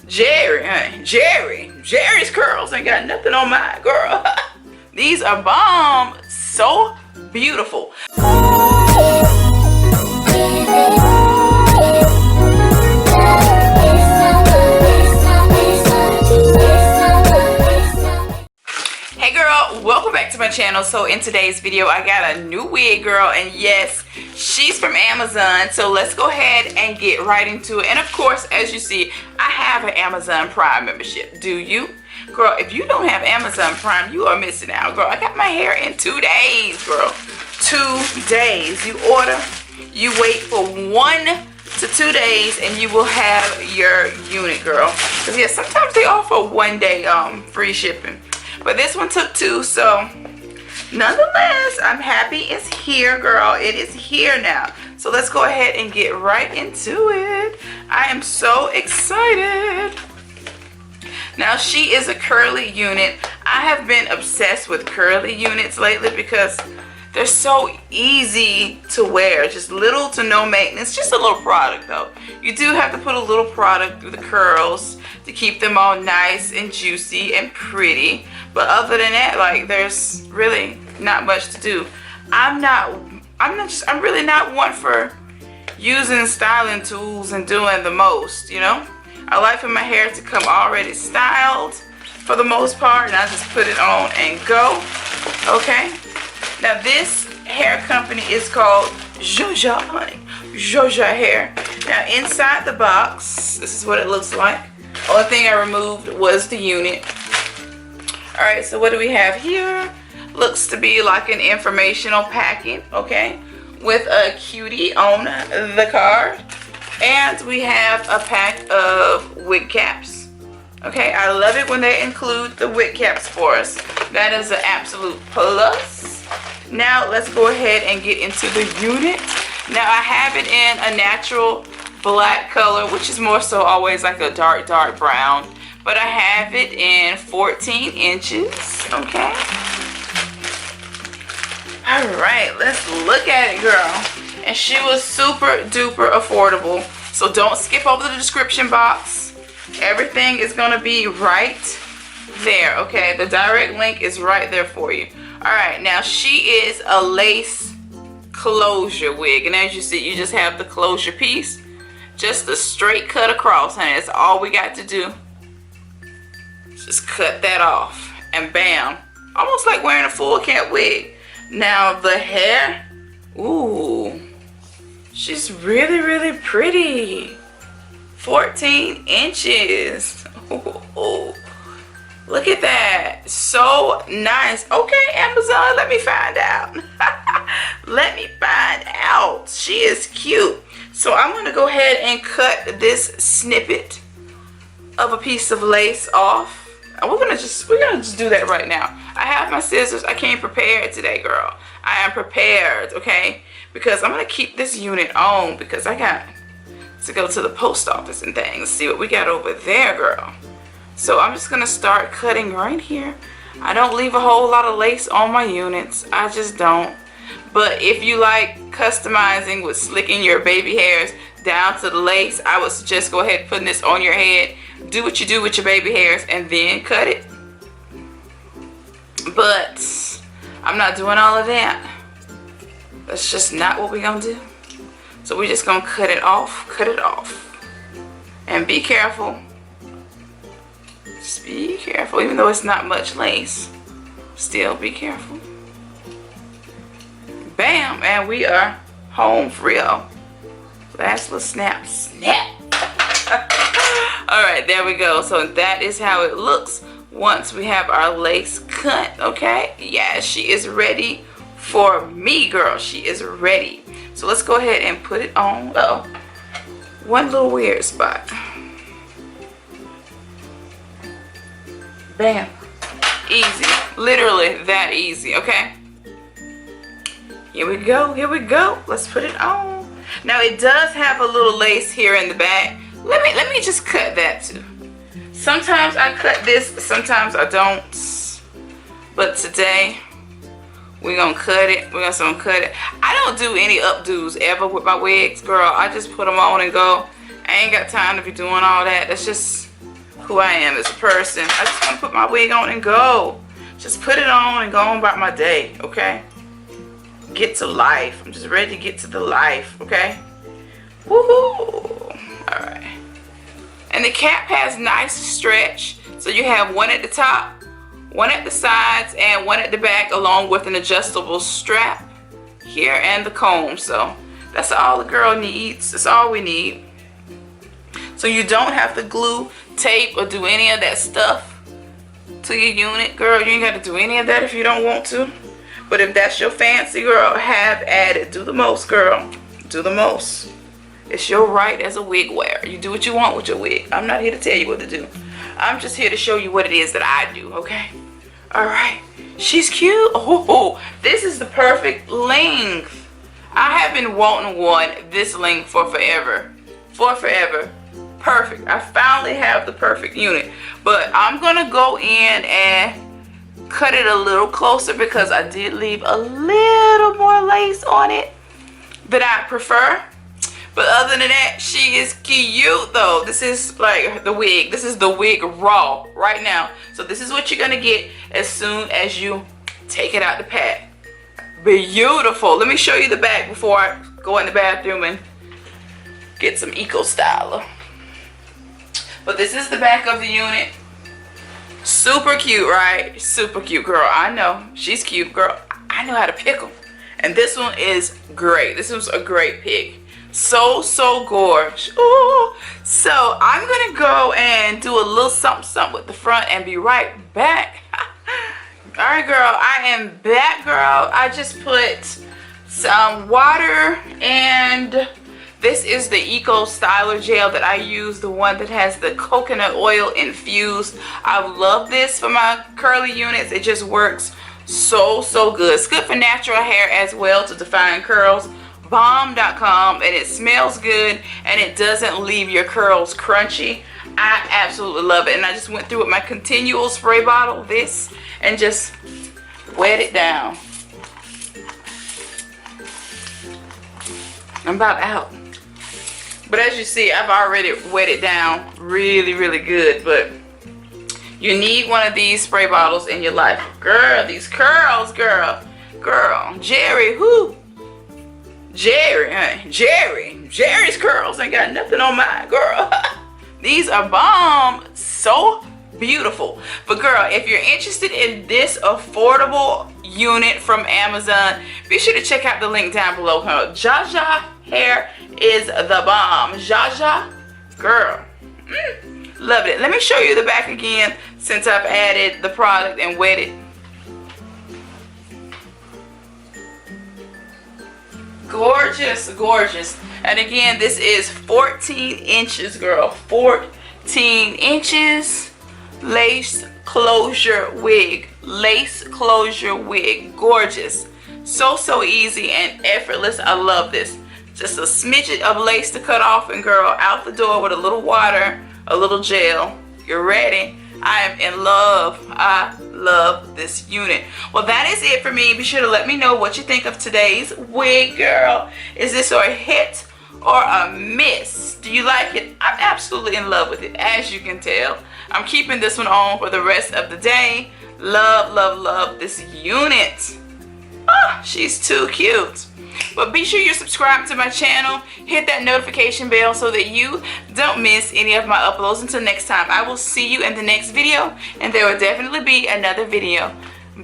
Jerry, honey. Jerry's curls ain't got nothing on mine, girl. These are bomb. So beautiful. Hey girl, welcome back to my channel. So in today's video I got a new wig, girl, and yes, she's from Amazon. So let's go ahead and get right into it. And of course, as you see, I have an Amazon Prime membership. Do you? Girl, if you don't have Amazon Prime, you are missing out, girl. I got my hair in 2 days, girl. 2 days. You order, you wait for 1 to 2 days, and you will have your unit, girl. Because yeah, sometimes they offer 1 day free shipping. But this one took 2, so nonetheless, I'm happy it's here, girl. It is here now. So let's go ahead and get right into it. I am so excited. Now, she is a curly unit. I have been obsessed with curly units lately because they're so easy to wear. Just little to no maintenance. Just a little product, though. You do have to put a little product through the curls to keep them all nice and juicy and pretty. But other than that, like, there's really not much to do. I'm really not one for using styling tools and doing the most, you know? I like for my hair to come already styled for the most part, and I just put it on and go. Okay? Now this hair company is called JaJa, honey. JaJa hair. Now inside the box, this is what it looks like. Only thing I removed was the unit. Alright, so what do we have here? Looks to be like an informational packet, okay? With a cutie on the card. And we have a pack of wig caps. Okay, I love it when they include the wig caps for us. That is an absolute plus. Now let's go ahead and get into the unit. Now I have it in a natural black color, which is more so always like a dark brown. But I have it in 14 inches, okay? All right, let's look at it, girl. And she was super duper affordable. So don't skip over the description box. Everything is gonna be right there, okay? The direct link is right there for you. All right, now she is a lace closure wig. And as you see, you just have the closure piece. Just a straight cut across, honey. That's all we got to do. Just cut that off and bam. Almost like wearing a full cap wig. Now the hair, ooh, she's really, really pretty. 14 inches. Ooh, look at that. So nice. Okay, Amazon, let me find out. Let me find out. She is cute. So I'm going to go ahead and cut this snippet of a piece of lace off. And we're gonna just do that right now. I have my scissors. I came prepared today, girl. I am prepared, okay? Because I'm gonna keep this unit on because I got to go to the post office and things. See what we got over there, girl. So I'm just gonna start cutting right here. I don't leave a whole lot of lace on my units. I just don't. But if you like customizing with slicking your baby hairs down to the lace, I would suggest go ahead and putting this on your head. Do what you do with your baby hairs and then cut it. But I'm not doing all of that. That's just not what we're gonna do. So we're just gonna cut it off. And be careful. Just be careful, even though it's not much lace. Still be careful. Bam, and we are home free. Last little snap. Alright, there we go. So that is how it looks once we have our lace cut, okay? Yeah, she is ready for me, girl. She is ready. So let's go ahead and put it on. Uh-oh. One little weird spot. Bam. Easy. Literally that easy, okay? Here we go. Here we go. Let's put it on. Now it does have a little lace here in the back. Let me just cut that too. Sometimes I cut this, sometimes I don't. But today we're gonna cut it. We're gonna cut it. I don't do any updos ever with my wigs, girl. I just put them on and go. I ain't got time to be doing all that. That's just who I am as a person. I just want to put my wig on and go. Just put it on and go on about my day, okay? Get to life. I'm just ready to get to the life, okay? Woohoo! Alright. And the cap has nice stretch. So you have one at the top, one at the sides, and one at the back, along with an adjustable strap here and the comb. So that's all the girl needs. That's all we need. So you don't have to glue, tape, or do any of that stuff to your unit. Girl, you ain't got to do any of that if you don't want to. But if that's your fancy, girl, have at it. Do the most, girl. Do the most. It's your right as a wig wearer. You do what you want with your wig. I'm not here to tell you what to do. I'm just here to show you what it is that I do, okay? Alright. She's cute. Oh, this is the perfect length. I have been wanting one this length for forever. Perfect. I finally have the perfect unit. But I'm going to go in and cut it a little closer because I did leave a little more lace on it that I prefer. But other than that, she is cute though. This is like the wig. This is the wig raw right now. So this is what you're going to get as soon as you take it out the pack. Beautiful. Let me show you the back before I go in the bathroom and get some eco styler. But this is the back of the unit. Super cute, right? Super cute, girl. I know. She's cute, girl. I know how to pick them. And this one is great. This was a great pick. So gorgeous. Ooh. So I'm going to go and do a little something with the front and be right back. Alright, girl. I am back, girl. I just put some water and this is the Eco Styler gel that I use, the one that has the coconut oil infused. I love this for my curly units. It just works so good. It's good for natural hair as well to define curls. Bomb.com, and it smells good and it doesn't leave your curls crunchy. I absolutely love it. And I just went through with my continual spray bottle, this, and just wet it down. I'm about out. But as you see, I've already wet it down really good. But you need one of these spray bottles in your life. Girl, these curls, girl. Jerry, who? Jerry, honey. Jerry's curls ain't got nothing on mine, girl. These are bomb. So beautiful. But girl, if you're interested in this affordable unit from Amazon, be sure to check out the link down below. JaJa hair is the bomb. JaJa, girl, love it. Let me show you the back again since I've added the product and wet it. Gorgeous. And again, this is 14 inches, girl. 14 inches lace closure wig. Gorgeous. So easy and effortless. I love this. Just a smidget of lace to cut off, and girl, out the door with a little water, a little gel. You're ready. I am in love. I love this unit. Well, that is it for me. Be sure to let me know what you think of today's wig, girl. Is this a hit or a miss? Do you like it? I'm absolutely in love with it, as you can tell. I'm keeping this one on for the rest of the day. Love this unit. Ah, she's too cute. But be sure you're subscribed to my channel. Hit that notification bell so that you don't miss any of my uploads. Until next time, I will see you in the next video. And there will definitely be another video.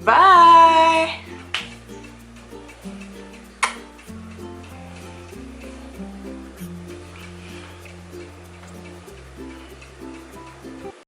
Bye.